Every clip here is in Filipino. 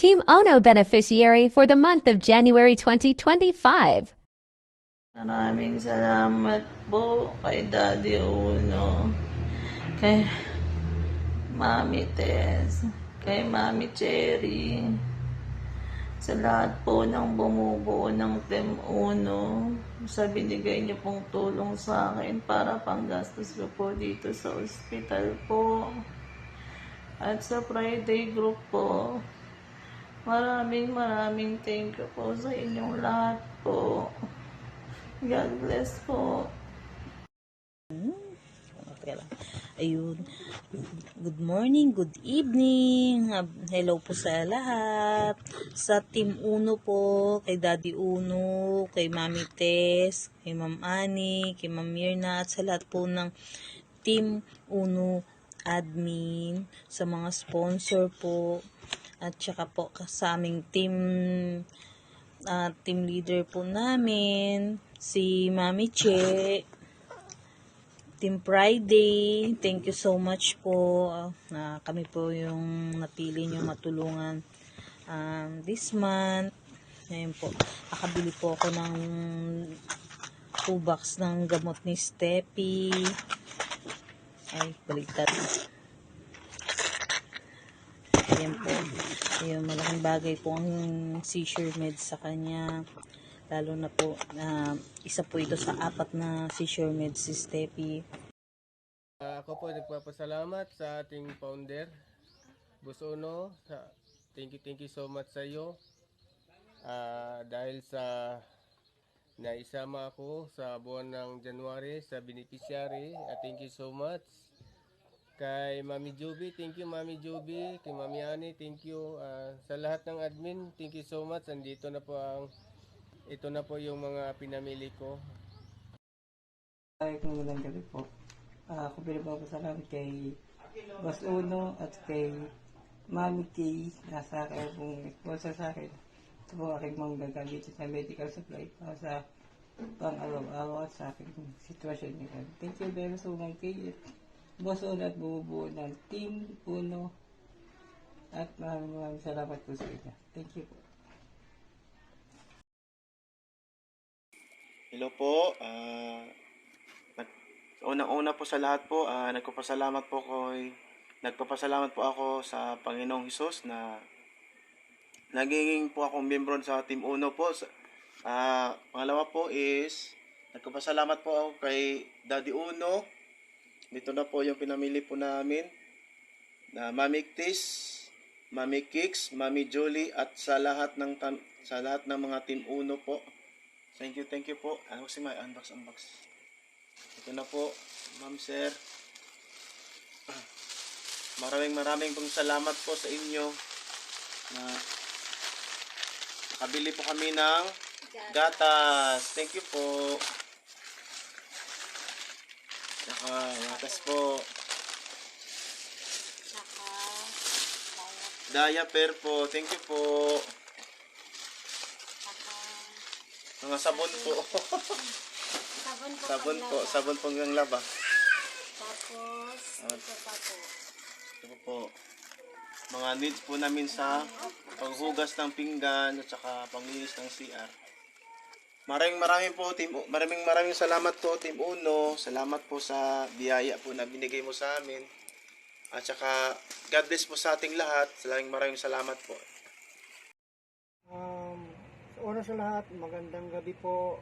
Team Ono beneficiary for the month of January 2025. Maraming salamat po kay Daddy Uno, kay Mami Tess, kay Mami Cherry, sa lahat po ng bumubuo ng Team Uno, sa binigay niyo pong tulong sa akin para panggastos ko po dito sa ospital po. At sa Friday group po, maraming thank you po sa inyong lahat po. God bless po. Okay lang. Ayun. Good morning, good evening. Hello po sa lahat. Sa Team Uno po, kay Daddy Uno, kay Mami Tess, kay Ma'am Ani, kay Ma'am Mirna, at sa lahat po ng Team Uno admin, sa mga sponsor po, at saka po sa aming team leader po namin, si Mami Che, Team Friday, thank you so much po. Kami po yung napili nyo matulungan this month. Ngayon po, nakabili po ako ng 2 box ng gamot ni Steffi. Ay, baligtad. Ayan po. Ayun, malaking bagay po ang seizure meds sa kanya. Lalo na po, isa po ito sa 4 na seizure meds si Steffi. Ako po nagpapasalamat sa ating founder, Boss Uno. Thank you so much sa iyo. Dahil sa naisama ako sa buwan ng January sa beneficiary. Thank you so much. Kay Mami Juby, thank you Mami Juby. Kay Mami Ani, thank you. Sa lahat ng admin, thank you so much. Ito na po yung mga pinamili ko. Ay, kung magandang gabi po. Ako pinapapasalamat kay Boss Uno at kay Mami Kay na sa akin pong sponsor sa akin. Ito po aking mga gagamitin sa medical supply para sa pang-araw-araw at sa aking sitwasyon ngayon. Thank you very much, Ma'am Kay. Boss Uno at bumubuo ng Team Uno at maraming salamat po sa inyo. Thank you po. Hello po. Unang-una po sa lahat po, nagpapasalamat po ako sa Panginoong Hesus na naging po akong membro sa Team Uno po. Pangalawa po is nagpapasalamat po ako kay Daddy Uno. Dito na po yung pinamili po namin na Mami Tis, Mami Kicks, Mami Julie at sa lahat ng mga Team Uno po. Thank you po. Ano si may unbox. Ito na po, Ma'am Sir. Maraming pong salamat po sa inyo na nakabili po kami ng gatas. Thank you po. Saka gatas po. Diaper po. Thank you po. Mga sabon po. Sabon po ng laba. Tapos, ito pa po. Ito po. Mga needs po namin sa paghugas ng pinggan at saka panglinis ng CR. Maraming salamat po Team Uno. Salamat po sa biyaya po na binigay mo sa amin. At saka God bless po sa ating lahat. Maraming salamat po. Una sa lahat, magandang gabi po.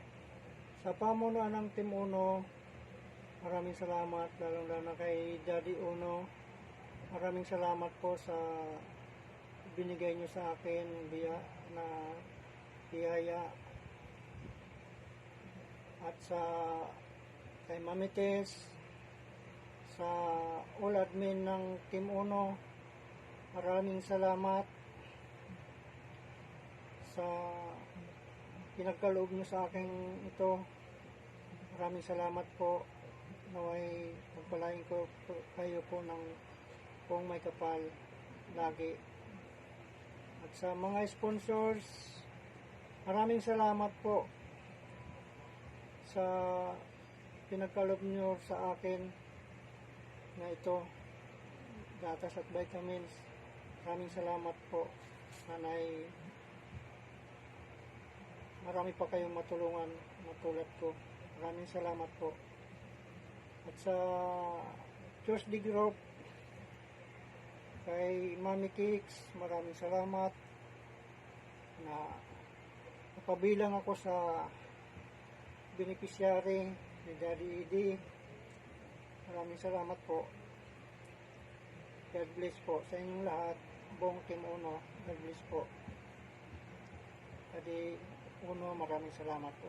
Sa pamunuan ng Team Uno, maraming salamat, lalong-lalo na kay Daddy Uno. Maraming salamat po sa binigay nyo sa akin na biyaya. At kay Mami Tess, sa all admin ng Team Uno, maraming salamat sa pinagkaloob nyo sa akin ito. Maraming salamat po. Naway pagpalain ko kayo po ng kung may kapal lagi. At sa mga sponsors, maraming salamat po sa pinagkaloob nyo sa akin na ito, gatas at vitamins. Maraming salamat po. Sana'y marami pa kayong matulungan na tulad ko. Maraming salamat po. At sa Tuesday Group, kay Mami Kicks, maraming salamat na napabilang ako sa beneficiary ni Daddy Eddie. Maraming salamat po. God bless po sa inyong lahat. Buong Team Uno, God bless po. Daddy Uno, maraming salamat po.